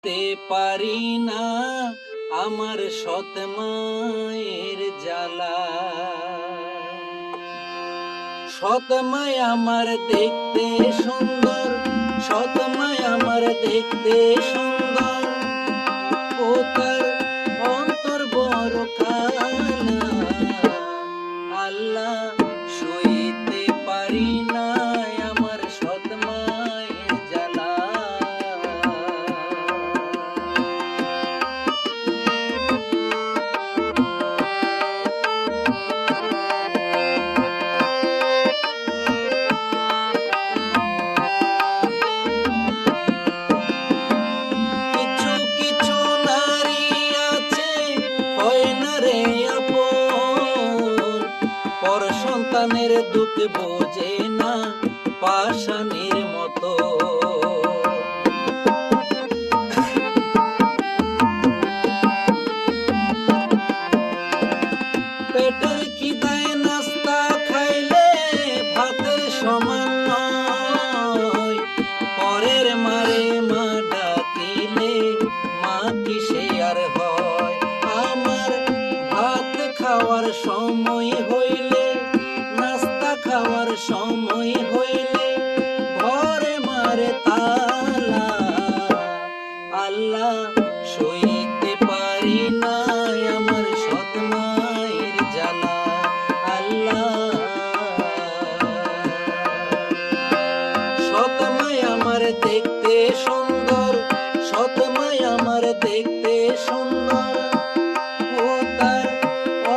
তে পারি না আমার সৎ মায়ের জ্বালা। সৎ মাই আমার দেখতে সুন্দর, সৎ মাই আমার দেখতে সুন্দর, ও তার অন্তর বড় কালা। আল্লাহ সইতে পারি না আমার সৎ মায়ের জ্বালা। কিছু কিছু নারী আছে হয় না রে আপন, পর সন্তানের দুঃখ বোঝে না পাষাণের মতো। পেটের খিদায় নাস্তা খাইলে ভাতের সমান নয়, পরের মারে মা ডাকিলে মা কিসে আর হয়। আমার ভাত খাওয়ার সময় হইলে, নাস্তা খাওয়ার সময় হইলে ঘরে মারে তালা। আল্লাহ সইতে পারি না আমার সৎ মায়ের জ্বালা। আল্লাহ সৎ মাই আমার দেখতে সুন্দর, সৎ মাই আমার দেখতে সুন্দর, ও তার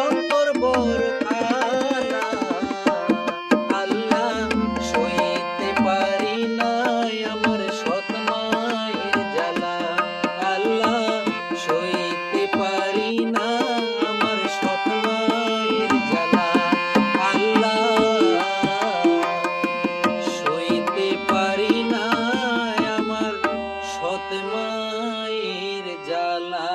অন্তর বড় কালা। আল্লাহ সইতে পারি না আমার সৎ মায়ের জ্বালা। আল্লাহ সইতে পারি না আমার সৎ মায়ের জ্বালা। আল্লাহ সইতে পারি না আমার সৎ মায়ের জ্বালা।